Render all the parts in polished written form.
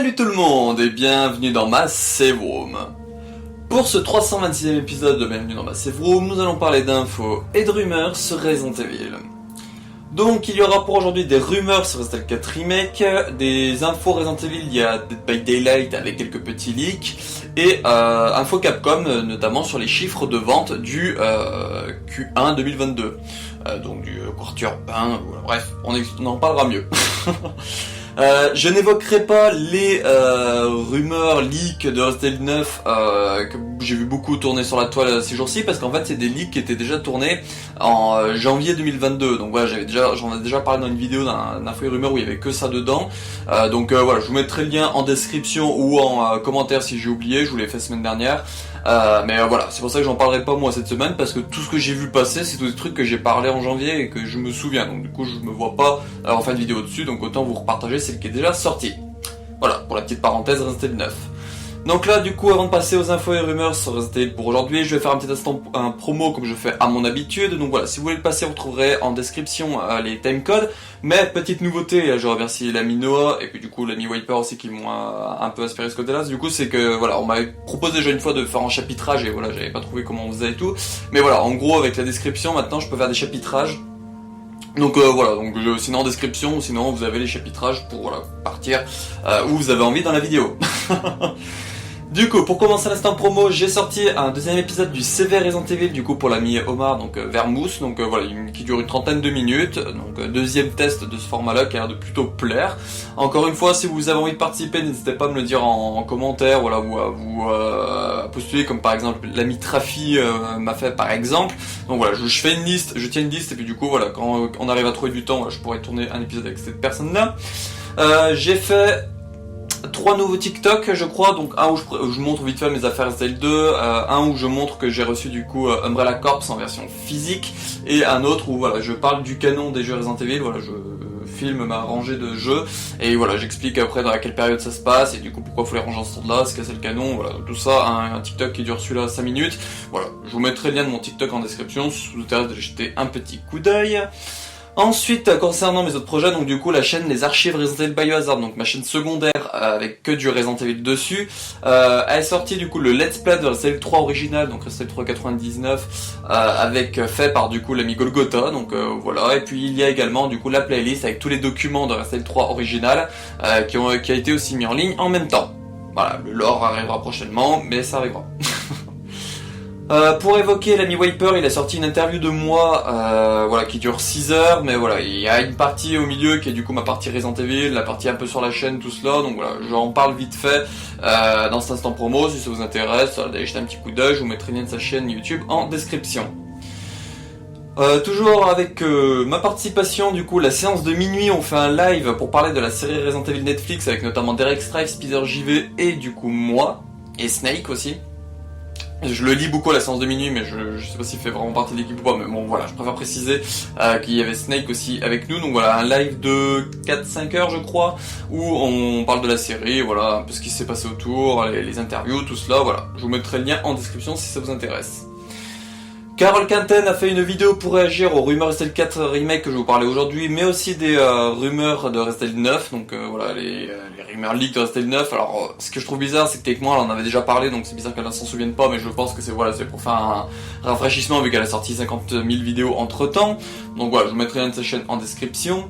Salut tout le monde et bienvenue dans ma Save Room. Pour ce 326e épisode de Bienvenue dans ma Save Room, nous allons parler d'infos et de rumeurs sur Resident Evil. Donc il y aura pour aujourd'hui des rumeurs sur Resident Evil 4 Remake, des infos Resident Evil, il y a Dead by Daylight avec quelques petits leaks, et infos Capcom, notamment sur les chiffres de vente du Q1 2022. Donc du quartier 1, bref, on en parlera mieux. Je n'évoquerai pas les rumeurs leaks de Resident Evil 9 que j'ai vu beaucoup tourner sur la toile ces jours-ci, parce qu'en fait c'est des leaks qui étaient déjà tournés en janvier 2022. Donc voilà, j'en ai déjà parlé dans une vidéo d'un info et rumeur où il y avait que ça dedans. Donc voilà, je vous mettrai le lien en description ou en commentaire si j'ai oublié, je vous l'ai fait semaine dernière. Mais voilà, c'est pour ça que j'en parlerai pas moi cette semaine, parce que tout ce que j'ai vu passer c'est tous des trucs que j'ai parlé en janvier et que je me souviens, donc du coup je me vois pas en faire une vidéo dessus, donc autant vous repartager celle qui est déjà sortie. Voilà, pour la petite parenthèse Resident Evil 9. Donc là du coup, avant de passer aux infos et rumeurs sur Resident Evil pour aujourd'hui, je vais faire un petit instant un promo comme je fais à mon habitude. Donc voilà, si vous voulez le passer, vous trouverez en description les timecodes. Mais petite nouveauté, je remercie l'ami Noah et puis du coup l'ami Wiper aussi qui m'ont un peu aspiré ce côté-là. Du coup c'est que voilà, on m'avait proposé déjà une fois de faire un chapitrage et voilà, j'avais pas trouvé comment on faisait et tout. Mais voilà, en gros avec la description maintenant je peux faire des chapitrages. Donc voilà, donc sinon en description, sinon vous avez les chapitrages pour voilà, partir où vous avez envie dans la vidéo. Du coup, pour commencer l'instant promo, j'ai sorti un deuxième épisode du CV Resident Evil, du coup pour l'ami Omar, donc Vermouth, donc voilà, qui dure une trentaine de minutes, donc deuxième test de ce format-là qui a l'air de plutôt plaire. Encore une fois, si vous avez envie de participer, n'hésitez pas à me le dire en commentaire, voilà, ou à vous postuler, comme par exemple l'ami Trafi m'a fait par exemple. Donc voilà, je fais une liste, je tiens une liste, et puis du coup voilà, quand on arrive à trouver du temps, je pourrais tourner un épisode avec cette personne-là. J'ai fait 3 nouveaux TikTok je crois, donc un où je montre vite fait mes affaires Resident Evil 2, un où je montre que j'ai reçu du coup Umbrella Corps en version physique, et un autre où voilà, je parle du canon des jeux Resident Evil, voilà, je filme ma rangée de jeux, et voilà, j'explique après dans quelle période ça se passe, et du coup pourquoi faut les ranger en ce ordre là, ce que c'est le canon, voilà, tout ça, un TikTok qui dure celui-là 5 minutes, voilà, je vous mettrai le lien de mon TikTok en description, si vous intéresse de jeter un petit coup d'œil. Ensuite, concernant mes autres projets, donc du coup la chaîne Les Archives Resident Evil Biohazard, donc ma chaîne secondaire avec que du Resident Evil dessus, elle est sortie du coup le Let's Play de Resident Evil 3 original, donc Resident Evil 3 99, avec fait par du coup l'ami Golgotha, donc voilà, et puis il y a également du coup la playlist avec tous les documents de Resident Evil 3 original qui a été aussi mis en ligne en même temps. Voilà, le lore arrivera prochainement, mais ça arrivera. Pour évoquer l'ami Wiper, il a sorti une interview de moi voilà, qui dure 6 heures, mais voilà, il y a une partie au milieu qui est du coup ma partie Resident Evil, la partie un peu sur la chaîne, tout cela, donc voilà, j'en parle vite fait dans cet instant promo, si ça vous intéresse, allez jeter un petit coup d'œil, je vous mettrai le lien de sa chaîne YouTube en description. Toujours avec ma participation, du coup la séance de minuit, on fait un live pour parler de la série Resident Evil Netflix avec notamment Derek Strife, Spider JV et du coup moi, et Snake aussi. Je le lis beaucoup à la séance de minuit, mais je sais pas s'il fait vraiment partie de l'équipe ou pas, mais bon voilà, je préfère préciser qu'il y avait Snake aussi avec nous, donc voilà, un live de 4-5 heures je crois, où on parle de la série, voilà, un peu ce qui s'est passé autour, les interviews, tout cela, voilà, je vous mettrai le lien en description si ça vous intéresse. Carole Quinten a fait une vidéo pour réagir aux rumeurs Resident Evil 4 Remake que je vous parlais aujourd'hui, mais aussi des rumeurs de Resident Evil 9, donc voilà, les rumeurs leaks de Resident Evil 9. Alors ce que je trouve bizarre, c'est que techniquement elle en avait déjà parlé, donc c'est bizarre qu'elle ne s'en souvienne pas, mais je pense que c'est voilà, c'est pour faire un rafraîchissement vu qu'elle a sorti 50 000 vidéos entre temps. Donc voilà, je vous mettrai un de sa chaîne en description.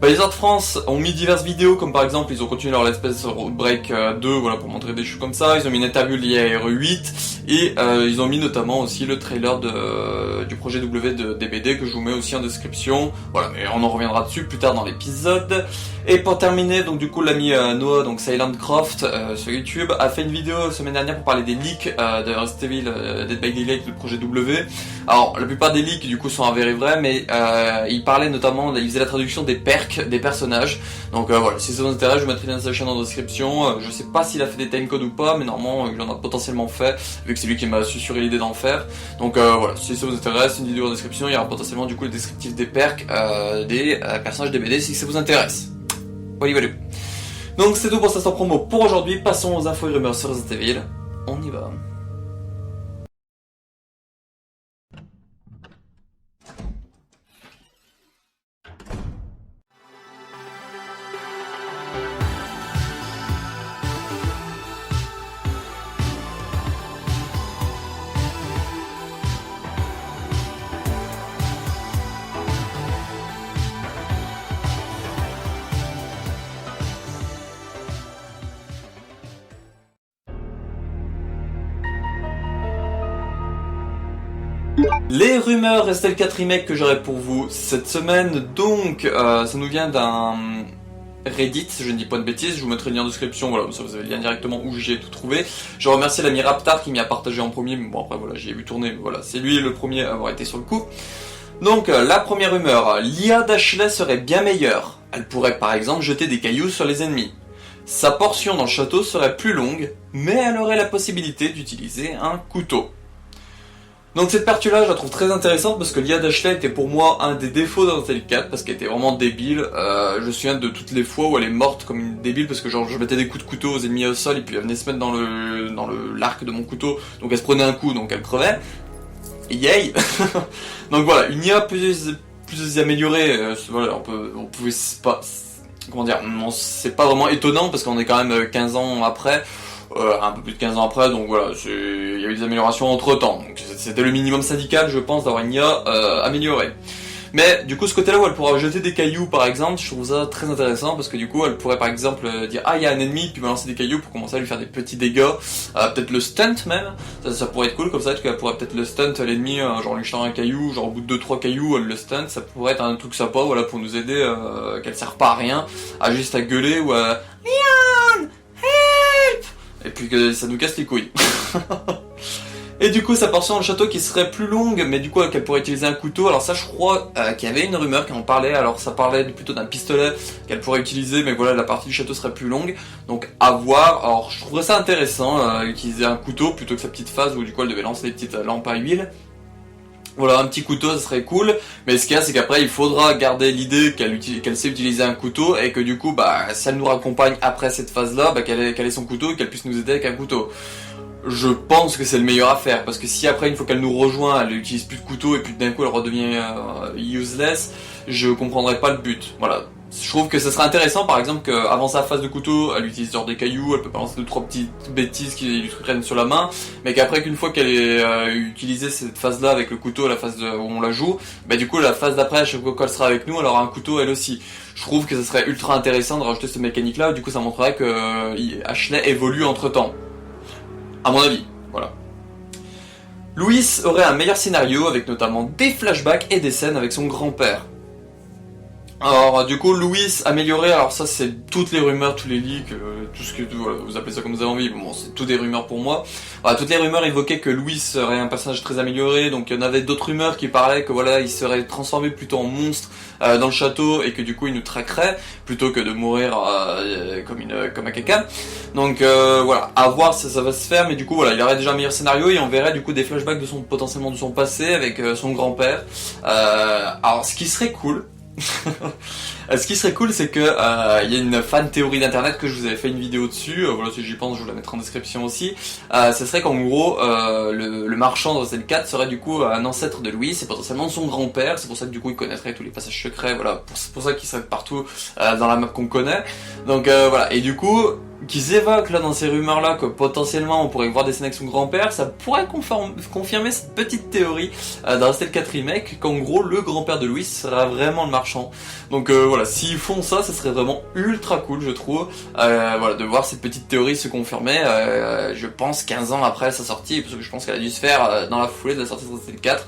Blizzard France ont mis diverses vidéos, comme par exemple ils ont continué leur Let's Play sur Outbreak 2, voilà, pour montrer des choses comme ça, ils ont mis une interview liée à RE8, et ils ont mis notamment aussi le trailer du projet W de DBD que je vous mets aussi en description, voilà, mais on en reviendra dessus plus tard dans l'épisode. Et pour terminer, donc du coup l'ami Noah, donc Silent Croft sur YouTube, a fait une vidéo semaine dernière pour parler des leaks de Resident Evil Dead by Daylight, le projet W. Alors la plupart des leaks du coup sont avérés vrais, mais il parlait notamment, il faisait la traduction des perks des personnages, donc voilà, si ça vous intéresse, je vous mettrai le lien de sa chaîne en description. Je sais pas s'il a fait des timecodes ou pas, mais normalement il en a potentiellement fait, vu que c'est lui qui m'a susurré l'idée d'en faire. Donc voilà, si ça vous intéresse, une vidéo en description, il y aura potentiellement du coup le descriptif des perks des personnages DBD si ça vous intéresse. Voilà, voilà. Donc c'est tout pour cet instant promo pour aujourd'hui, passons aux infos et rumeurs sur Resident Evil, on y va. Les rumeurs Resident 4 Remake que j'aurai pour vous cette semaine, donc ça nous vient d'un Reddit, je ne dis pas de bêtises, je vous mettrai le lien en description, voilà, ça vous avez le lien directement où j'ai tout trouvé. Je remercie l'ami Raptar qui m'y a partagé en premier, mais bon après voilà, j'y ai vu tourner, mais voilà, c'est lui le premier à avoir été sur le coup. Donc la première rumeur, l'IA d'Ashley serait bien meilleure. Elle pourrait par exemple jeter des cailloux sur les ennemis. Sa portion dans le château serait plus longue, mais elle aurait la possibilité d'utiliser un couteau. Donc cette partie-là, je la trouve très intéressante parce que l'IA d'Ashley était pour moi un des défauts dans Resident 4 parce qu'elle était vraiment débile. Je me souviens de toutes les fois où elle est morte comme une débile parce que genre je mettais des coups de couteau aux ennemis au sol et puis elle venait se mettre dans l'arc de mon couteau, donc elle se prenait un coup donc elle crevait. Yay. Donc voilà, une IA plus améliorée, voilà, on pouvait pas, comment dire, c'est pas vraiment étonnant parce qu'on est quand même 15 ans après. Un peu plus de 15 ans après, donc voilà, il y a eu des améliorations entre temps. Donc c'était le minimum syndical, je pense, d'avoir une IA améliorée. Mais du coup, ce côté-là où elle pourra jeter des cailloux, par exemple, je trouve ça très intéressant parce que du coup, elle pourrait par exemple dire ah il y a un ennemi, puis balancer des cailloux pour commencer à lui faire des petits dégâts, peut-être le stunt même. Ça pourrait être cool comme ça, parce qu'elle pourrait peut-être le stunt à l'ennemi, genre lui jetant un caillou, genre au bout de 2-3 cailloux, elle le stunt. Ça pourrait être un truc sympa, voilà, pour nous aider, qu'elle sert pas à rien, à juste à gueuler ou à Leon, help, et puis que ça nous casse les couilles. Et du coup, sa portion dans le château qui serait plus longue, mais du coup, qu'elle pourrait utiliser un couteau. Alors ça, je crois qu'il y avait une rumeur qui en parlait. Alors ça parlait plutôt d'un pistolet qu'elle pourrait utiliser, mais voilà, la partie du château serait plus longue. Donc à voir. Alors je trouverais ça intéressant, utiliser un couteau plutôt que sa petite phase où du coup elle devait lancer des petites lampes à huile. Voilà, un petit couteau, ça serait cool, mais ce qu'il y a, c'est qu'après, il faudra garder l'idée qu'elle sait utiliser un couteau, et que du coup, bah, si elle nous raccompagne après cette phase-là, bah, qu'elle ait son couteau, et qu'elle puisse nous aider avec un couteau. Je pense que c'est le meilleur à faire, parce que si après, une fois qu'elle nous rejoint, elle utilise plus de couteau, et puis d'un coup, elle redevient useless, je comprendrais pas le but. Voilà. Je trouve que ce serait intéressant, par exemple, qu'avant sa phase de couteau, elle utilise genre des cailloux, elle peut balancer 2-3 petites bêtises qui lui traînent sur la main, mais qu'après qu'une fois qu'elle ait utilisé cette phase-là avec le couteau, la phase où on la joue, bah du coup la phase d'après, à chaque fois qu'elle sera avec nous, elle aura un couteau elle aussi. Je trouve que ce serait ultra intéressant de rajouter cette mécanique-là, du coup ça montrerait que Ashley évolue entre-temps. À mon avis, voilà. Louis aurait un meilleur scénario, avec notamment des flashbacks et des scènes avec son grand-père. Alors du coup Louis amélioré, alors ça c'est toutes les rumeurs, tous les leaks, tout ce que voilà, vous appelez ça comme vous avez envie, bon c'est tout des rumeurs pour moi. Voilà, toutes les rumeurs évoquaient que Louis serait un personnage très amélioré, donc il y en avait d'autres rumeurs qui parlaient que voilà il serait transformé plutôt en monstre dans le château et que du coup il nous traquerait plutôt que de mourir comme un caca. Donc voilà, à voir si ça va se faire, mais du coup voilà, il aurait déjà un meilleur scénario et on verrait du coup des flashbacks potentiellement de son passé avec son grand-père. Alors ce qui serait cool. Ce qui serait cool, c'est que il y a une fan théorie d'internet que je vous avais fait une vidéo dessus. Voilà, si j'y pense, je vous la mettrai en description aussi. Ce serait qu'en gros, le marchand de Resident 4 serait du coup un ancêtre de Louis, c'est potentiellement son grand-père. C'est pour ça que du coup, il connaîtrait tous les passages secrets. Voilà, c'est pour ça qu'il serait partout dans la map qu'on connaît. Donc voilà, et du coup, qu'ils évoquent là dans ces rumeurs là que potentiellement on pourrait voir des scènes avec son grand-père, ça pourrait confirmer cette petite théorie dans Resident 4 Remake qu'en gros le grand-père de Louis sera vraiment le marchand. Donc voilà, s'ils font ça, ça serait vraiment ultra cool je trouve, voilà, de voir cette petite théorie se confirmer, je pense 15 ans après sa sortie, parce que je pense qu'elle a dû se faire dans la foulée de la sortie de Resident 4,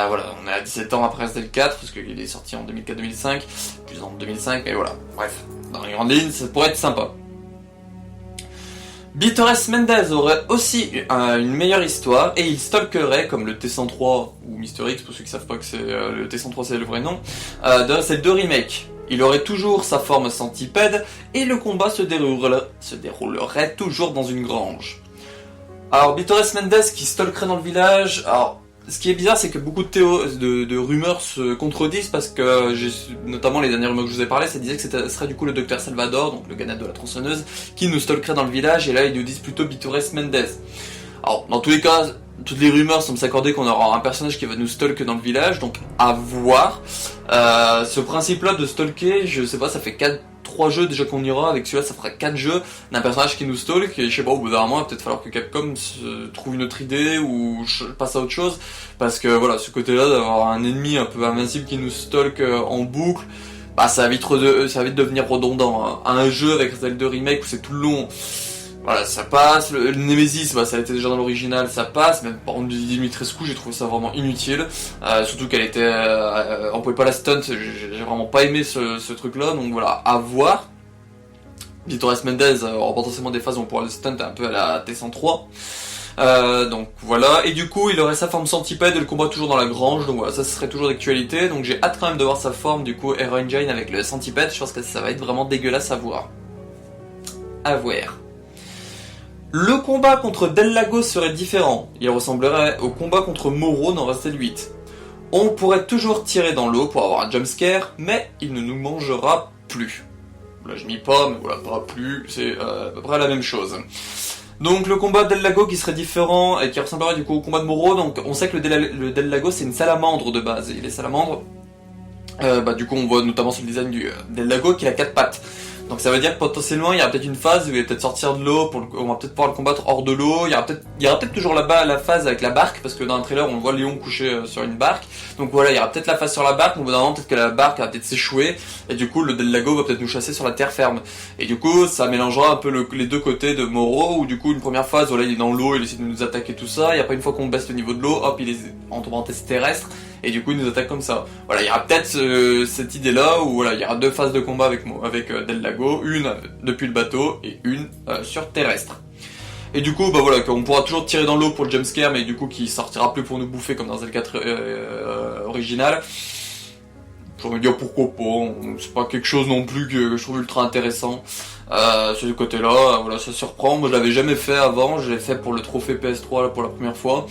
voilà, on est à 17 ans après Resident 4, parce qu'il est sorti en 2004-2005, plus en 2005, mais voilà, bref, dans les grandes lignes, ça pourrait être sympa. Bitores Mendez aurait aussi une meilleure histoire et il stalkerait, comme le T103 ou Mister X, pour ceux qui savent pas que c'est le T103 c'est le vrai nom, de ces deux remakes. Il aurait toujours sa forme centipède et le combat se déroulerait toujours dans une grange. Alors Bitores Mendez qui stalkerait dans le village, alors ce qui est bizarre, c'est que beaucoup de rumeurs se contredisent parce que, notamment les dernières rumeurs que je vous ai parlé, ça disait que ce serait du coup le docteur Salvador, donc le gars de la tronçonneuse, qui nous stalkerait dans le village, et là ils nous disent plutôt Bitores Mendez. Alors, dans tous les cas, toutes les rumeurs semblent s'accorder qu'on aura un personnage qui va nous stalker dans le village, donc à voir. Ce principe-là de stalker, je sais pas, ça fait 3 jeux déjà qu'on ira, avec celui-là ça fera 4 jeux d'un personnage qui nous stalk, et je sais pas, au bout d'un moment il va peut-être falloir que Capcom trouve une autre idée ou passe à autre chose, parce que voilà, ce côté-là d'avoir un ennemi un peu invincible qui nous stalk en boucle, bah ça va vite devenir redondant. Hein. Un jeu avec Zelda Remake où c'est tout le long, Voilà, ça passe. Le Nemesis, bah, ça a été déjà dans l'original, ça passe. Même par contre, Dimitrescu, j'ai trouvé ça vraiment inutile. Surtout qu'elle était... on pouvait pas la stunt, j'ai vraiment pas aimé ce truc-là. Donc voilà, à voir. Dit Torres Mendez aura potentiellement des phases où on pourra le stunt un peu à la T103. Donc voilà, et du coup il aurait sa forme centipède et le combat toujours dans la grange, donc voilà, ça serait toujours d'actualité, donc j'ai hâte quand même de voir sa forme du coup Hero Engine avec le centipède, je pense que ça va être vraiment dégueulasse à voir. À voir. Le combat contre Del Lago serait différent, il ressemblerait au combat contre Moro dans Resident 8. On pourrait toujours tirer dans l'eau pour avoir un jumpscare, mais il ne nous mangera plus. Là je m'y pas, mais voilà, pas plus, c'est à peu près la même chose. Donc le combat Del Lago qui serait différent et qui ressemblerait du coup au combat de Moro, donc on sait que le Del Lago c'est une salamandre de base, et les salamandres, du coup on voit notamment sur le design du Del Lago qu'il a 4 pattes. Donc ça veut dire que potentiellement il y a peut-être une phase où il va peut-être sortir de l'eau, on va peut-être pouvoir le combattre hors de l'eau, il y aura peut-être toujours là-bas la phase avec la barque, parce que dans le trailer on voit Léon couché sur une barque, donc voilà, il y aura peut-être la phase sur la barque, mais au bout d'un moment peut-être que la barque va peut-être s'échouer, et du coup le Del Lago va peut-être nous chasser sur la terre ferme. Et du coup ça mélangera un peu les deux côtés de Moro, où du coup une première phase, voilà, il est dans l'eau, il essaie de nous attaquer tout ça, et après une fois qu'on baisse le niveau de l'eau, hop, il est en parenthèse terrestre, et du coup il nous attaque comme ça. Voilà, il y aura peut-être cette idée là où voilà, il y aura 2 phases de combat avec Del Lago, une depuis le bateau et une sur terrestre. Et du coup bah voilà, on pourra toujours tirer dans l'eau pour le jumpscare, mais du coup qui sortira plus pour nous bouffer comme dans L4 original. J'ai envie de dire pourquoi pas, c'est pas quelque chose non plus que je trouve ultra intéressant. Sur ce côté là, voilà, ça surprend, moi je l'avais jamais fait avant, je l'ai fait pour le trophée PS3 là, pour la première fois.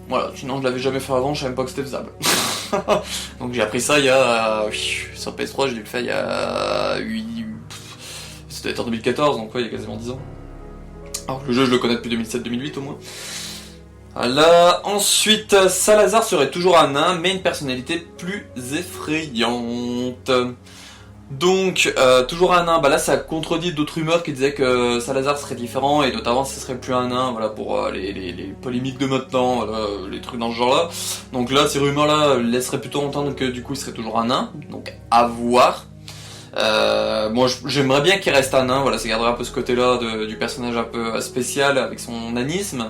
Voilà, sinon je l'avais jamais fait avant, je savais même pas que c'était faisable. Donc j'ai appris ça il y a... sur PS3, j'ai dû le faire il y a... C'était en 2014, donc ouais, il y a quasiment 10 ans. Alors le jeu, je le connais depuis 2007-2008 au moins. Voilà. Ensuite, Salazar serait toujours un nain, mais une personnalité plus effrayante. Donc, toujours un nain, bah là ça contredit d'autres rumeurs qui disaient que Salazar serait différent, et notamment ce serait plus un nain, voilà, pour les polémiques de maintenant, voilà, les trucs dans ce genre-là. Donc là, ces rumeurs-là laisseraient plutôt entendre que du coup il serait toujours un nain, donc à voir. Moi j'aimerais bien qu'il reste un nain, voilà, ça garderait un peu ce côté-là du personnage un peu spécial avec son nanisme.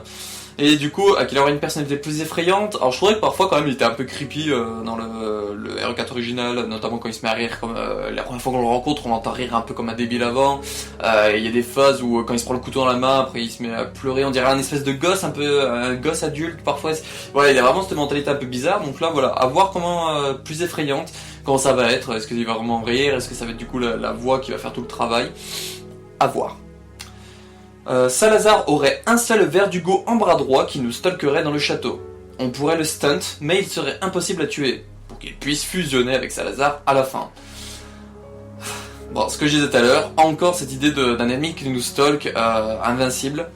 Et du coup, qu'il aurait une personnalité plus effrayante. Alors je trouvais que parfois quand même il était un peu creepy dans le RE4 original, notamment quand il se met à rire comme la première fois qu'on le rencontre, on l'entend rire un peu comme un débile avant. Il y a des phases où quand il se prend le couteau dans la main, après il se met à pleurer, on dirait un espèce de gosse, un peu un gosse adulte parfois. Voilà, il a vraiment cette mentalité un peu bizarre. Donc là voilà, à voir comment plus effrayante, comment ça va être. Est-ce qu'il va vraiment rire, est-ce que ça va être du coup la voix qui va faire tout le travail, à voir. Salazar aurait un seul verdugo en bras droit qui nous stalkerait dans le château. On pourrait le stunt, mais il serait impossible à tuer, pour qu'il puisse fusionner avec Salazar à la fin. Bon, ce que je disais tout à l'heure, encore cette idée d'un ennemi qui nous stalk, invincible.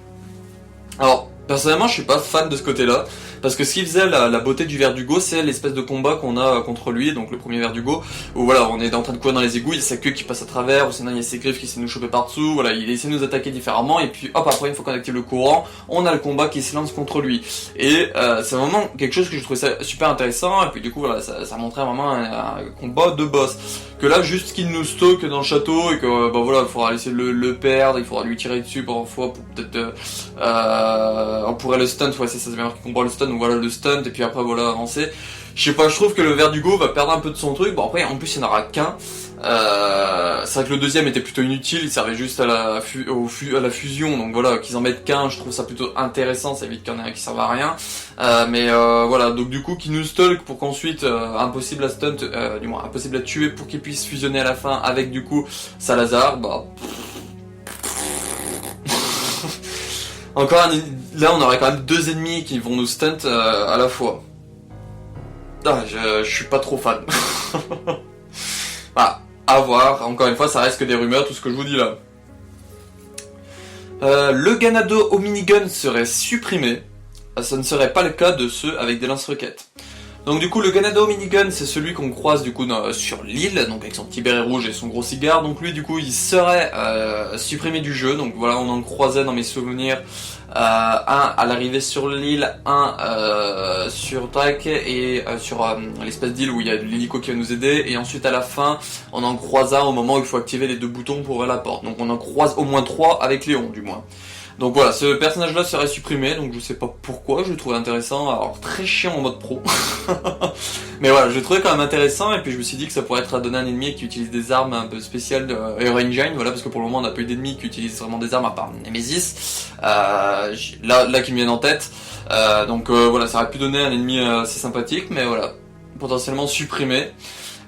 Alors, personnellement, je suis pas fan de ce côté-là, parce que ce qui faisait la beauté du Verdugo, c'est l'espèce de combat qu'on a contre lui, donc le premier Verdugo, où voilà, on est en train de courir dans les égouts, il y a sa queue qui passe à travers, ou sinon il y a ses griffes qui essaient de nous choper par-dessous, voilà, il essaie de nous attaquer différemment, et puis hop, après une fois qu'on active le courant, on a le combat qui se lance contre lui. Et c'est vraiment quelque chose que je trouvais ça super intéressant, et puis du coup voilà, ça montrait vraiment un combat de boss. Que là, juste qu'il nous stocke dans le château, et que bah voilà, il faudra essayer de le perdre, il faudra lui tirer dessus parfois pour peut-être... on pourrait le stun, ouais, c'est ça, c'est bien marqué qu'on pourra le stun, donc voilà le stunt, et puis après voilà, avancer. Je sais pas, je trouve que le Verdugo va perdre un peu de son truc. Bon après, en plus il n'y en aura qu'un. C'est vrai que le deuxième était plutôt inutile, il servait juste à la fusion, donc voilà, qu'ils en mettent qu'un, je trouve ça plutôt intéressant, ça évite qu'il y en ait un qui serve à rien. Mais voilà, donc du coup, qui nous stalk pour qu'ensuite, impossible à stunt, du moins impossible à tuer pour qu'il puisse fusionner à la fin avec du coup Salazar, bah... Encore là on aurait quand même 2 ennemis qui vont nous stunt à la fois. Ah, je suis pas trop fan. Voilà, à voir, encore une fois ça reste que des rumeurs, tout ce que je vous dis là. Le Ganado au minigun serait supprimé, ça ne serait pas le cas de ceux avec des lance-roquettes. Donc du coup le Ganado Minigun c'est celui qu'on croise du coup sur l'île, donc avec son petit béret rouge et son gros cigare, donc lui du coup il serait supprimé du jeu, donc voilà on en croisait dans mes souvenirs un à l'arrivée sur l'île, un sur Drake et sur l'espèce d'île où il y a l'hélico qui va nous aider, et ensuite à la fin on en croise un au moment où il faut activer les 2 boutons pour ouvrir la porte, donc on en croise au moins 3 avec Léon du moins. Donc voilà, ce personnage là serait supprimé, donc je sais pas pourquoi, je le trouvais intéressant, alors très chiant en mode pro. Mais voilà, je le trouvais quand même intéressant, et puis je me suis dit que ça pourrait être à donner à un ennemi qui utilise des armes un peu spéciales de Hero Engine, voilà, parce que pour le moment on n'a pas eu d'ennemis qui utilisent vraiment des armes à part Nemesis, là qui me viennent en tête, donc voilà, ça aurait pu donner un ennemi assez sympathique, mais voilà, potentiellement supprimé.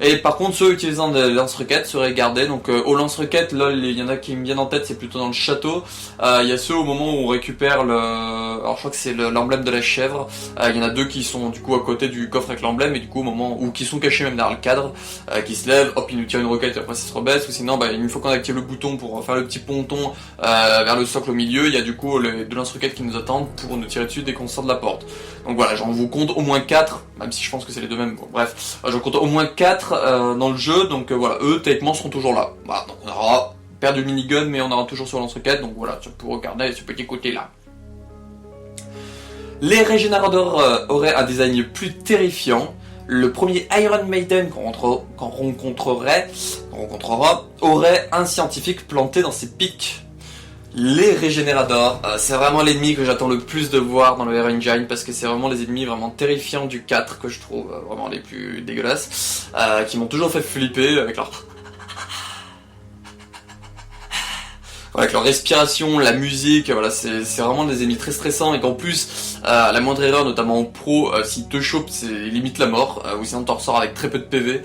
Et par contre ceux utilisant des lance-roquettes seraient gardés, donc aux lance-roquettes là il y en a qui me viennent en tête, c'est plutôt dans le château, il y a ceux au moment où on récupère alors je crois que c'est l'emblème de la chèvre, il y en a 2 qui sont du coup à côté du coffre avec l'emblème, et du coup au moment où qui sont cachés même derrière le cadre, qui se lèvent, hop ils nous tirent une roquette et après ça se rebaisse, ou sinon une fois qu'on active le bouton pour faire le petit ponton vers le socle au milieu, il y a du coup les 2 lance-roquettes qui nous attendent pour nous tirer dessus dès qu'on sort de la porte. Donc voilà, j'en vous compte au moins 4, même si je pense que c'est les 2 mêmes, bon, bref, j'en compte au moins 4 dans le jeu, donc voilà, eux techniquement seront toujours là. Voilà, donc on aura perdu le minigun, mais on aura toujours sur lance-roquette, donc voilà, tu peux regarder ce petit côté là. Les régénérateurs auraient un design plus terrifiant. Le premier Iron Maiden qu'on rencontrera aurait un scientifique planté dans ses pics. Les régénérateurs, c'est vraiment l'ennemi que j'attends le plus de voir dans le Hero Engine, parce que c'est vraiment les ennemis vraiment terrifiants du 4 que je trouve vraiment les plus dégueulasses, qui m'ont toujours fait flipper avec leur avec leur respiration, la musique, voilà, c'est vraiment des ennemis très stressants, et qu'en plus, la moindre erreur, notamment en pro, s'ils te chopent, c'est limite la mort, ou sinon t'en ressors avec très peu de PV,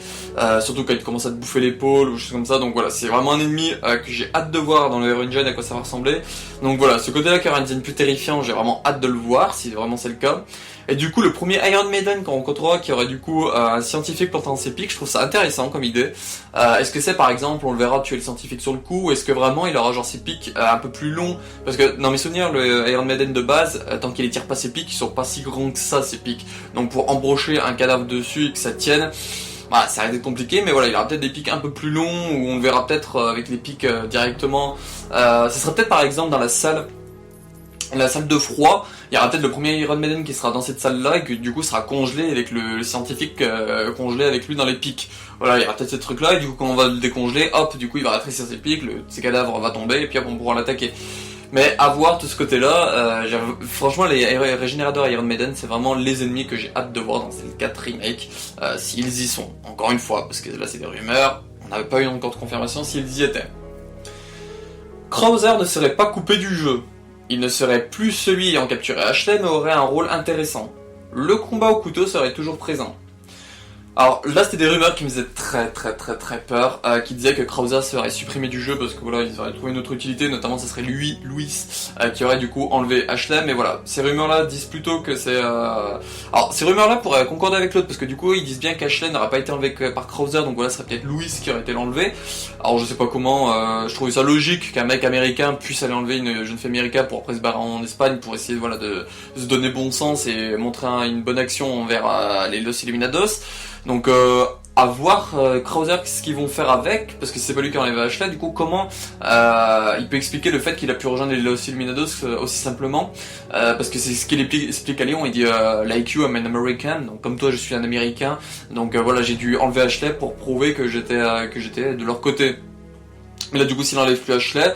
surtout quand ils commencent à te bouffer l'épaule, ou choses comme ça, donc voilà, c'est vraiment un ennemi que j'ai hâte de voir dans le Hero Engine, à quoi ça va ressembler. Donc voilà, ce côté-là qui aura un design plus terrifiant, j'ai vraiment hâte de le voir, si vraiment c'est le cas. Et du coup, le premier Iron Maiden qu'on rencontrera, qui aurait du coup un scientifique plantant ses pics, je trouve ça intéressant comme idée. Est-ce que c'est par exemple, on le verra tuer le scientifique sur le coup, ou est-ce que vraiment il aura genre ses pics un peu plus longs? Parce que dans mes souvenirs, le Iron Maiden de base, tant qu'il étire pas ses pics, ils sont pas si grands que ça, ses pics. Donc pour embrocher un cadavre dessus et que ça tienne, voilà, ça risque d'être compliqué, mais voilà, il aura peut-être des pics un peu plus longs, ou on le verra peut-être avec les pics directement. Ce serait peut-être par exemple dans la salle de froid, il y aura peut-être le premier Iron Maiden qui sera dans cette salle-là, et que du coup sera congelé avec le scientifique congelé avec lui dans les pics. Voilà, il y aura peut-être ce truc-là, et du coup quand on va le décongeler, hop, du coup il va rétrécir ses pics, ses cadavres va tomber, et puis hop, on pourra l'attaquer. Mais à voir tout ce côté-là, franchement les régénérateurs Iron Maiden, c'est vraiment les ennemis que j'ai hâte de voir dans ces 4 remakes, s'ils y sont, encore une fois, parce que là c'est des rumeurs, on n'avait pas eu encore de confirmation s'ils y étaient. Krauser ne serait pas coupé du jeu. Il ne serait plus celui ayant capturé Ashley, mais aurait un rôle intéressant. Le combat au couteau serait toujours présent. Alors là c'était des rumeurs qui me faisaient très peur, qui disaient que Krauser serait supprimé du jeu parce que voilà, ils auraient trouvé une autre utilité, notamment ce serait Louis, qui aurait du coup enlevé Ashley, mais voilà, ces rumeurs là disent plutôt que c'est... Alors ces rumeurs là pourraient concorder avec l'autre, parce que du coup ils disent bien qu'Ashley n'aurait pas été enlevé par Krauser, donc voilà, ce serait peut-être Louis qui aurait été l'enlevé. Alors je sais pas comment, je trouvais ça logique qu'un mec américain puisse aller enlever une jeune fille américaine pour après se barrer en Espagne, pour essayer voilà, de se donner bon sens et montrer une bonne action envers les Los Illuminados. Donc à voir Krauser ce qu'ils vont faire avec, parce que c'est pas lui qui a enlevé Ashley, du coup comment il peut expliquer le fait qu'il a pu rejoindre les Los Illuminados aussi simplement, parce que c'est ce qu'il explique à Léon, il dit like you I'm an American, donc comme toi je suis un Américain, donc voilà, j'ai dû enlever Ashley pour prouver que j'étais de leur côté. Mais là du coup s'il enlève plus Ashley,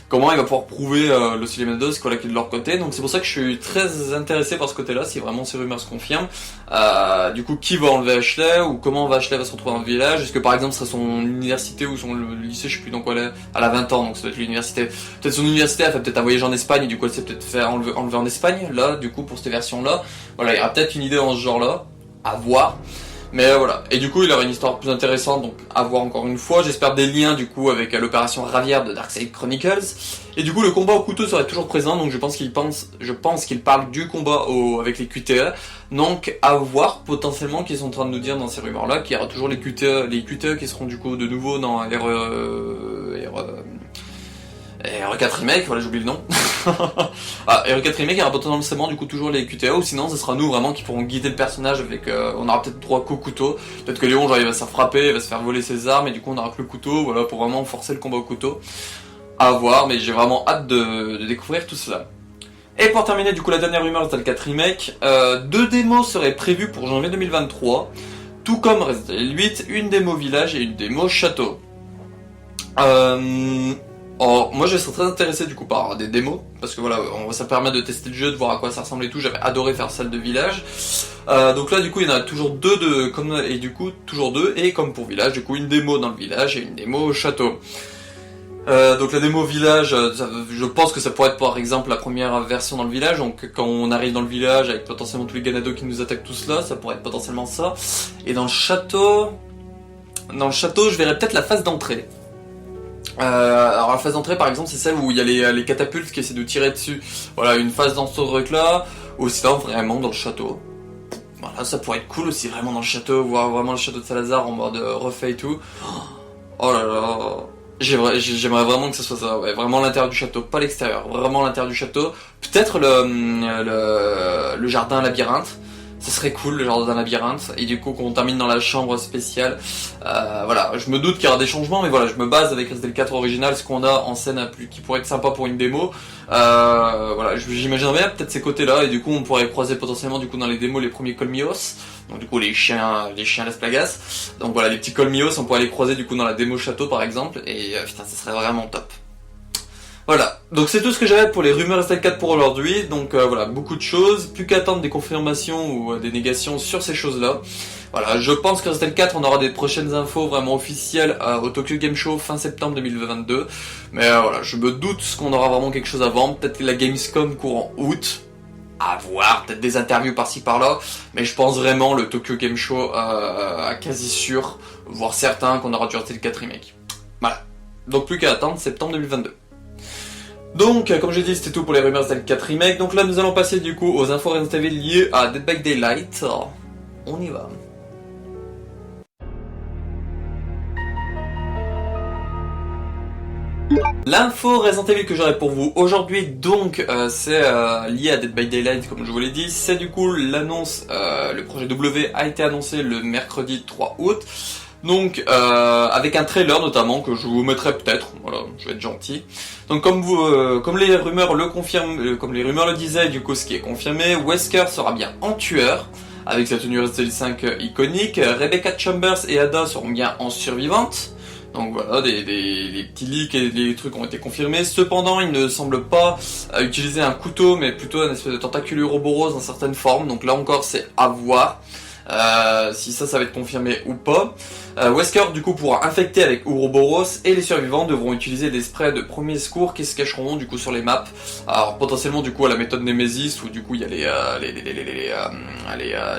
comment il va pouvoir prouver Los Illuminados qu'il est de leur côté? Donc c'est pour ça que je suis très intéressé par ce côté-là, si vraiment ces rumeurs se confirment. Du coup, qui va enlever Ashley, ou comment Ashley va se retrouver dans le village? Est-ce que par exemple ce serait son université ou son lycée, je sais plus dans quoi elle est, elle a 20 ans, donc ça doit être l'université. Peut-être son université, elle fait peut-être un voyage en Espagne, et du coup elle s'est peut-être fait enlever en Espagne, là, du coup pour cette version-là. Voilà, il y aura peut-être une idée dans ce genre-là, à voir. Mais voilà, et du coup il aura une histoire plus intéressante, donc à voir encore une fois, j'espère des liens du coup avec l'opération Ravière de Darkseid Chronicles, et du coup le combat au couteau serait toujours présent, donc je pense qu'il parle du combat avec les QTE, donc à voir potentiellement qu'ils sont en train de nous dire dans ces rumeurs là qu'il y aura toujours les QTE qui seront du coup de nouveau dans R4 Remake, voilà j'oublie le nom. Ah, Hero 4 Remake, il y aura potentiellement du coup toujours les QTE, ou sinon ce sera nous vraiment qui pourront guider le personnage avec... on aura peut-être droit qu'au couteau. Peut-être que Léon, genre, il va se faire frapper, il va se faire voler ses armes, et du coup on aura que le couteau, voilà, pour vraiment forcer le combat au couteau. À voir, mais j'ai vraiment hâte de découvrir tout cela. Et pour terminer, du coup, la dernière rumeur Resident Evil 4 Remake, 2 démos seraient prévues pour janvier 2023, tout comme Resident Evil 8, une démo village et une démo château. Alors, moi je serais très intéressé du coup par des démos, parce que voilà, ça permet de tester le jeu, de voir à quoi ça ressemble et tout, j'avais adoré faire celle de village. Donc là du coup il y en a toujours deux, et du coup toujours deux, et comme pour village, du coup une démo dans le village et une démo au château. Donc la démo village, je pense que ça pourrait être par exemple la première version dans le village, donc quand on arrive dans le village avec potentiellement tous les ganados qui nous attaquent tous là, ça pourrait être potentiellement ça. Et dans le château, je verrais peut-être la phase d'entrée. Alors la phase d'entrée par exemple c'est celle où il y a les catapultes qui essaient de tirer dessus. Voilà, une phase dans ce truc là, ou sinon vraiment dans le château. Voilà, ça pourrait être cool aussi vraiment dans le château, voir vraiment le château de Salazar en mode refait et tout. Oh là là, j'aimerais vraiment que ce soit ça, ouais, vraiment l'intérieur du château, pas l'extérieur, vraiment l'intérieur du château. Peut-être le jardin labyrinthe. Ce serait cool, le genre d'un labyrinthe, et du coup qu'on termine dans la chambre spéciale. Voilà, je me doute qu'il y aura des changements, mais voilà, je me base avec Resident Evil 4 original, ce qu'on a en scène qui pourrait être sympa pour une démo. Voilà, j'imaginerais bien peut-être ces côtés-là, et du coup on pourrait croiser potentiellement du coup dans les démos les premiers colmios, donc du coup les chiens Las Plagas. Donc voilà, les petits colmios, on pourrait les croiser du coup dans la démo château par exemple, et putain, ça serait vraiment top. Voilà, donc c'est tout ce que j'avais pour les rumeurs Resident Evil 4 pour aujourd'hui, donc voilà, beaucoup de choses, plus qu'à attendre des confirmations ou des négations sur ces choses-là. Voilà, je pense que Resident Evil 4, on aura des prochaines infos vraiment officielles au Tokyo Game Show fin septembre 2022, mais voilà, je me doute qu'on aura vraiment quelque chose avant, peut-être la Gamescom courant août, à voir, peut-être des interviews par-ci par-là, mais je pense vraiment le Tokyo Game Show à quasi sûr, voire certain qu'on aura du Resident Evil 4 Remake. Voilà, donc plus qu'à attendre septembre 2022. Donc, comme j'ai dit, c'était tout pour les rumeurs Resident Evil 4 Remake. Donc là, nous allons passer du coup aux infos Resident Evil liées à Dead by Daylight. On y va. L'info Resident Evil que j'aurai pour vous aujourd'hui, donc, c'est lié à Dead by Daylight, comme je vous l'ai dit. C'est du coup l'annonce, le projet W a été annoncé le mercredi 3 août. Donc avec un trailer notamment que je vous mettrai peut-être, voilà, je vais être gentil. Donc comme les rumeurs le confirment, comme les rumeurs le disaient, du coup ce qui est confirmé, Wesker sera bien en tueur avec sa tenue Resident Evil 5 iconique. Rebecca Chambers et Ada seront bien en survivante. Donc voilà, les petits leaks et les trucs ont été confirmés. Cependant, il ne semble pas utiliser un couteau, mais plutôt un espèce de tentacule Ouroboros dans certaines formes. Donc là encore, c'est à voir. Si ça va être confirmé ou pas. Wesker du coup pourra infecter avec Ouroboros et les survivants devront utiliser des sprays de premier secours qui se cacheront du coup sur les maps. Alors potentiellement du coup à la méthode Nemesis où du coup il y a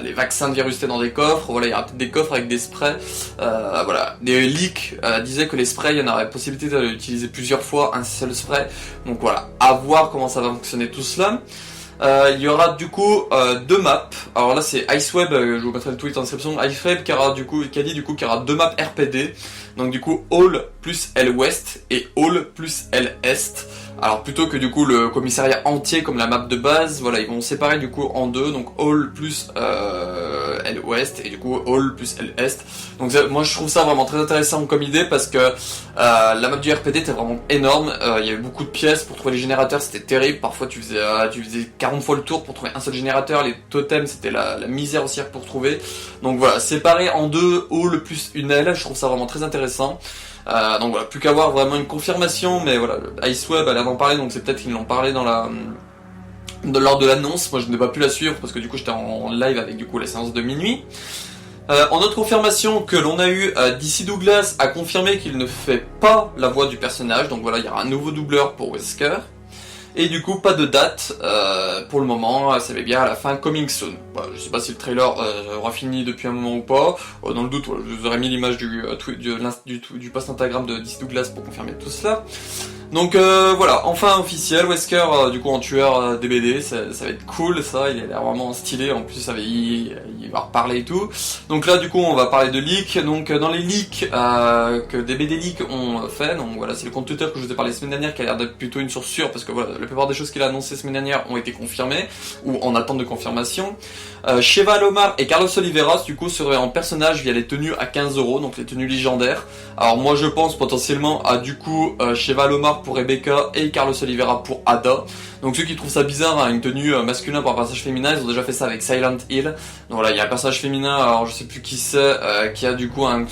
les vaccins de virus T dans des coffres. Voilà, il y aura peut-être des coffres avec des sprays. Voilà, des leaks disaient que les sprays, il y en aurait possibilité d'utiliser plusieurs fois un seul spray. Donc voilà, à voir comment ça va fonctionner tout cela. Il y aura du coup 2 maps. Alors là c'est Iceweb, je vous mettrai le tweet en description. Iceweb qui a dit du coup qu'il y aura 2 maps RPD. Donc du coup Hall plus L Ouest et Hall plus L Est. Alors plutôt que du coup le commissariat entier comme la map de base, voilà, ils vont séparer du coup en deux, donc Hall plus L Ouest et du coup Hall plus L Est. Donc moi je trouve ça vraiment très intéressant comme idée parce que la map du RPD était vraiment énorme, il y avait beaucoup de pièces pour trouver les générateurs, c'était terrible, parfois tu faisais 40 fois le tour pour trouver un seul générateur, les totems c'était la misère aussi pour trouver. Donc voilà, séparé en deux, Hall plus une L, je trouve ça vraiment très intéressant. Donc voilà, plus qu'à voir vraiment une confirmation, mais voilà, Iceweb a l'air d'en parler, donc c'est peut-être qu'ils l'ont parlé lors de l'annonce. Moi je n'ai pas pu la suivre parce que du coup j'étais en live avec du coup la séance de minuit. En autre confirmation que l'on a eu, DC Douglas a confirmé qu'il ne fait pas la voix du personnage, donc voilà, il y aura un nouveau doubleur pour Wesker. Et du coup, pas de date pour le moment, ça va bien à la fin, coming soon. Voilà, je sais pas si le trailer aura fini depuis un moment ou pas. Dans le doute, voilà, je vous aurais mis l'image du post Instagram de DC Douglas pour confirmer tout cela. Donc voilà, enfin officiel, Wesker du coup en tueur DBD, ça va être cool ça, il a l'air vraiment stylé, en plus il va reparler et tout. Donc là du coup on va parler de leaks, donc dans les leaks que DBD Leak ont fait, donc voilà c'est le compte Twitter que je vous ai parlé la semaine dernière qui a l'air d'être plutôt une source sûre, parce que voilà, la plupart des choses qu'il a annoncées la semaine dernière ont été confirmées, ou en attente de confirmation. Sheva Alomar et Carlos Oliveira du coup seraient en personnage via les tenues à 15€, donc les tenues légendaires. Alors moi je pense potentiellement à du coup Sheva Alomar pour Rebecca et Carlos Oliveira pour Ada. Donc ceux qui trouvent ça bizarre, hein, une tenue masculin pour un personnage féminin, ils ont déjà fait ça avec Silent Hill. Donc voilà, il y a un personnage féminin, alors je sais plus qui c'est, qui a du coup un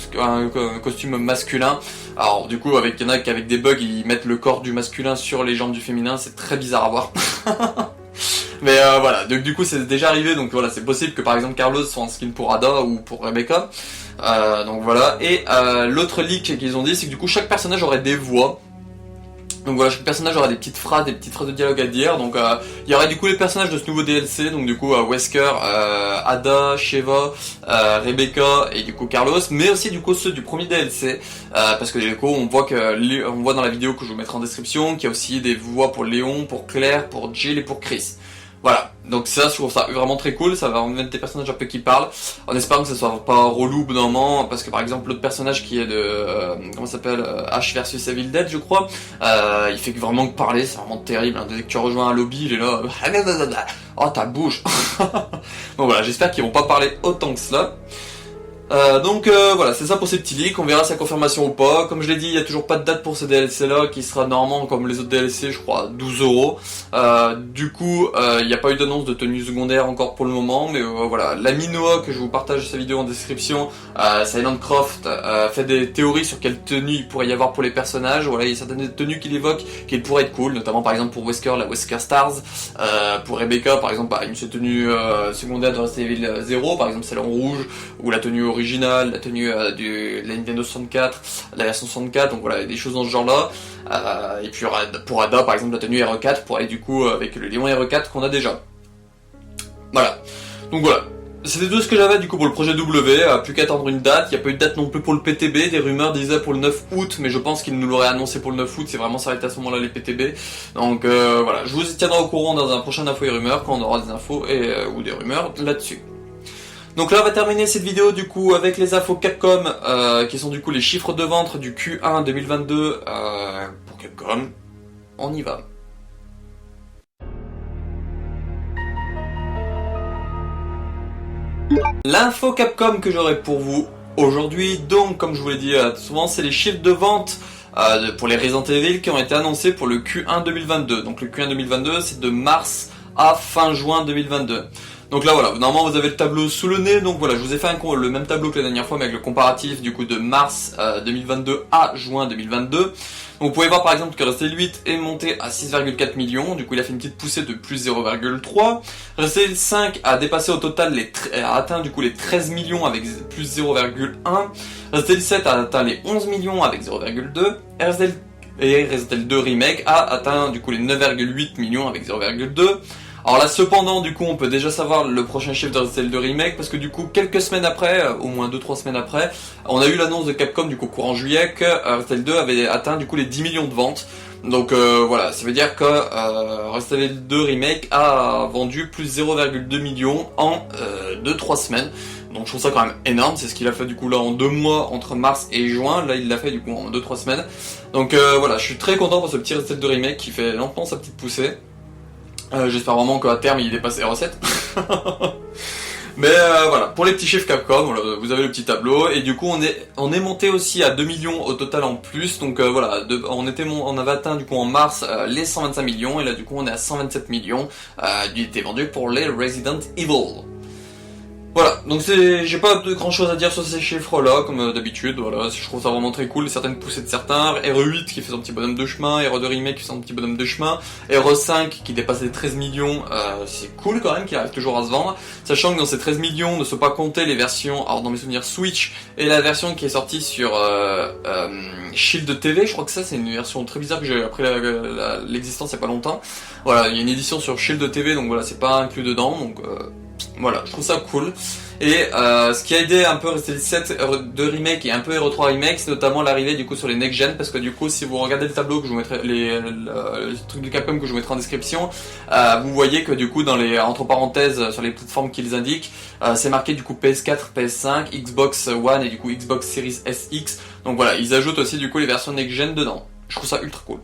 costume masculin. Alors du coup, il y en a qui avec des bugs, ils mettent le corps du masculin sur les jambes du féminin, c'est très bizarre à voir. Mais voilà, donc du coup c'est déjà arrivé, donc voilà, c'est possible que par exemple Carlos soit en skin pour Ada ou pour Rebecca. Donc voilà, et l'autre leak qu'ils ont dit, c'est que du coup chaque personnage aurait des voix. Donc voilà, chaque personnage aura des petites phrases de dialogue à dire. Donc il y aurait du coup les personnages de ce nouveau DLC, donc du coup Wesker, Ada, Sheva, Rebecca et du coup Carlos, mais aussi du coup ceux du premier DLC, parce que du coup on voit dans la vidéo que je vous mettrai en description qu'il y a aussi des voix pour Léon, pour Claire, pour Jill et pour Chris. Voilà, donc ça je trouve ça vraiment très cool, ça va mettre des personnages un peu qui parlent, en espérant que ça soit pas relou au bout d'un moment, parce que par exemple l'autre personnage qui est de, comment ça s'appelle, H versus Evil Dead je crois, il fait vraiment que parler, c'est vraiment terrible, hein. Dès que tu rejoins un lobby, il est là, oh ta bouche. Donc voilà, j'espère qu'ils vont pas parler autant que cela. Donc voilà, c'est ça pour ces petits leaks, on verra sa confirmation ou pas. Comme je l'ai dit, il n'y a toujours pas de date pour ce DLC là, qui sera normalement comme les autres DLC, je crois, 12€. Du coup, il n'y a pas eu d'annonce de tenue secondaire encore pour le moment, mais voilà, l'ami Noah, que je vous partage sa vidéo en description, Silent Croft, fait des théories sur quelle tenue il pourrait y avoir pour les personnages. Voilà, il y a certaines tenues qu'il évoque qui pourraient être cool, notamment par exemple pour Wesker, la Wesker Stars, pour Rebecca, par exemple, une tenue secondaire de Resident Evil 0, par exemple celle en rouge, ou la tenue originale, la tenue de la Nintendo 64, la version 64, donc voilà, des choses dans ce genre-là. Et puis pour Ada, par exemple, la tenue RE4 pour aller du coup avec le Léon RE4 qu'on a déjà. Voilà. Donc voilà. C'était tout ce que j'avais du coup pour le projet W, plus qu'à attendre une date, il n'y a pas eu de date non plus pour le PTB, des rumeurs disaient pour le 9 août, mais je pense qu'ils nous l'auraient annoncé pour le 9 août, c'est vraiment ça va être à ce moment-là les PTB. Donc voilà, je vous tiendrai au courant dans un prochain info et rumeurs, quand on aura des infos ou des rumeurs là-dessus. Donc là on va terminer cette vidéo du coup avec les infos Capcom, qui sont du coup les chiffres de vente du Q1 2022 pour Capcom. On y va. L'info Capcom que j'aurai pour vous aujourd'hui, donc comme je vous l'ai dit souvent, c'est les chiffres de vente pour les Resident Evil qui ont été annoncés pour le Q1 2022. Donc le Q1 2022 c'est de mars à fin juin 2022. Donc là voilà, normalement vous avez le tableau sous le nez, donc voilà, je vous ai fait le même tableau que la dernière fois mais avec le comparatif du coup de mars 2022 à juin 2022. Donc vous pouvez voir par exemple que Resident Evil 8 est monté à 6,4 millions, du coup il a fait une petite poussée de plus 0,3. Resident Evil 5 a dépassé au total a atteint du coup les 13 millions avec plus 0,1. Resident Evil 7 a atteint les 11 millions avec 0,2. Et Resident Evil 2 Remake a atteint du coup les 9,8 millions avec 0,2. Alors là cependant du coup on peut déjà savoir le prochain chiffre de Resident Evil 2 Remake, parce que du coup quelques semaines après, au moins 2-3 semaines après, on a eu l'annonce de Capcom du coup courant juillet que Resident Evil 2 avait atteint du coup les 10 millions de ventes. Donc voilà, ça veut dire que Resident Evil 2 Remake a vendu plus 0,2 millions en 2-3 semaines. Donc je trouve ça quand même énorme, c'est ce qu'il a fait du coup là en 2 mois entre mars et juin, là il l'a fait du coup en 2-3 semaines. Donc voilà, je suis très content pour ce petit Resident Evil 2 Remake qui fait lentement sa petite poussée. J'espère vraiment qu'à terme il dépasse les recettes. Mais voilà, pour les petits chiffres Capcom, voilà, vous avez le petit tableau, et du coup on est monté aussi à 2 millions au total en plus, donc voilà, on avait atteint du coup en mars les 125 millions, et là du coup on est à 127 millions, qui étaient vendus pour les Resident Evil. Voilà, donc j'ai pas de grand chose à dire sur ces chiffres là, comme d'habitude, voilà, je trouve ça vraiment très cool, certaines poussées de certains, RE8 qui fait son petit bonhomme de chemin, RE2 Remake qui fait son petit bonhomme de chemin, RE5 qui dépasse les 13 millions, c'est cool quand même, qui arrive toujours à se vendre, sachant que dans ces 13 millions ne sont pas comptés les versions, alors dans mes souvenirs Switch, et la version qui est sortie sur Shield TV, je crois que ça c'est une version très bizarre que j'ai appris l'existence il y a pas longtemps, voilà, il y a une édition sur Shield TV, donc voilà, c'est pas inclus dedans, donc Voilà, je trouve ça cool. Et ce qui a aidé un peu Resident Evil 7 de remake et un peu RE3 remake, c'est notamment l'arrivée du coup sur les next gen, parce que du coup si vous regardez le tableau que je vous mettrai, les trucs de Capcom que je vous mettrai en description, vous voyez que du coup dans les entre parenthèses sur les plateformes qu'ils indiquent, c'est marqué du coup PS4, PS5, Xbox One et du coup Xbox Series SX. Donc voilà, ils ajoutent aussi du coup les versions next gen dedans. Je trouve ça ultra cool.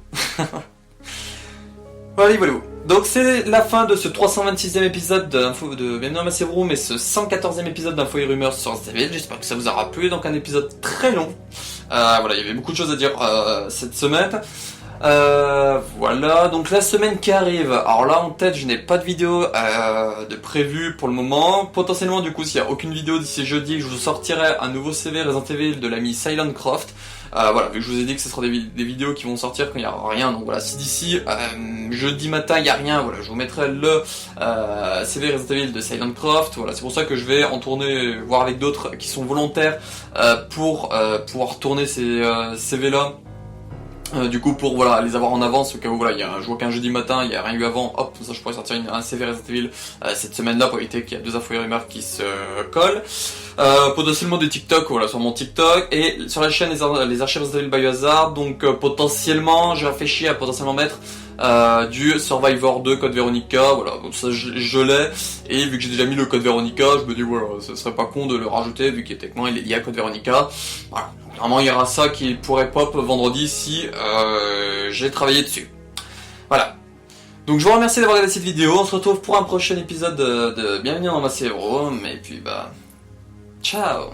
Voilà, voilà. Donc c'est la fin de ce 326e épisode de Bienvenue dans ma Save Room et ce 114e épisode d'Info et Rumeurs sur Resident Evil. J'espère que ça vous aura plu, donc un épisode très long. Voilà, il y avait beaucoup de choses à dire cette semaine. Voilà, donc la semaine qui arrive, alors là en tête je n'ai pas de vidéo de prévu pour le moment. Potentiellement du coup s'il n'y a aucune vidéo d'ici jeudi, je vous sortirai un nouveau CV Resident Evil de l'ami Silent Croft. Voilà, vu que je vous ai dit que ce sera des vidéos qui vont sortir quand il n'y aura rien, donc voilà, si d'ici jeudi matin il n'y a rien, voilà, je vous mettrai le CV Resident Evil de Silent Croft. Voilà, c'est pour ça que je vais en tourner, voir avec d'autres qui sont volontaires pour pouvoir tourner ces CV là. Du coup pour voilà les avoir en avance au cas où voilà je vois qu'un jeudi matin il n'y a rien eu avant, hop ça je pourrais sortir un CV Resident Evil cette semaine là pour éviter qu'il y a deux infos et rumeurs qui se collent. Potentiellement des TikTok, voilà, sur mon TikTok et sur la chaîne les archives Resident Evil Biohazard, donc potentiellement j'ai réfléchi à potentiellement mettre du Survivor 2 Code Veronica, voilà, donc ça je l'ai, et vu que j'ai déjà mis le Code Veronica, je me dis voilà, ce serait pas con de le rajouter vu qu'il techniquement il est lié à Code Veronica. Voilà. Normalement il y aura ça qui pourrait pop vendredi si j'ai travaillé dessus. Voilà. Donc je vous remercie d'avoir regardé cette vidéo, on se retrouve pour un prochain épisode de Bienvenue dans ma Save Room, et puis bah... ciao.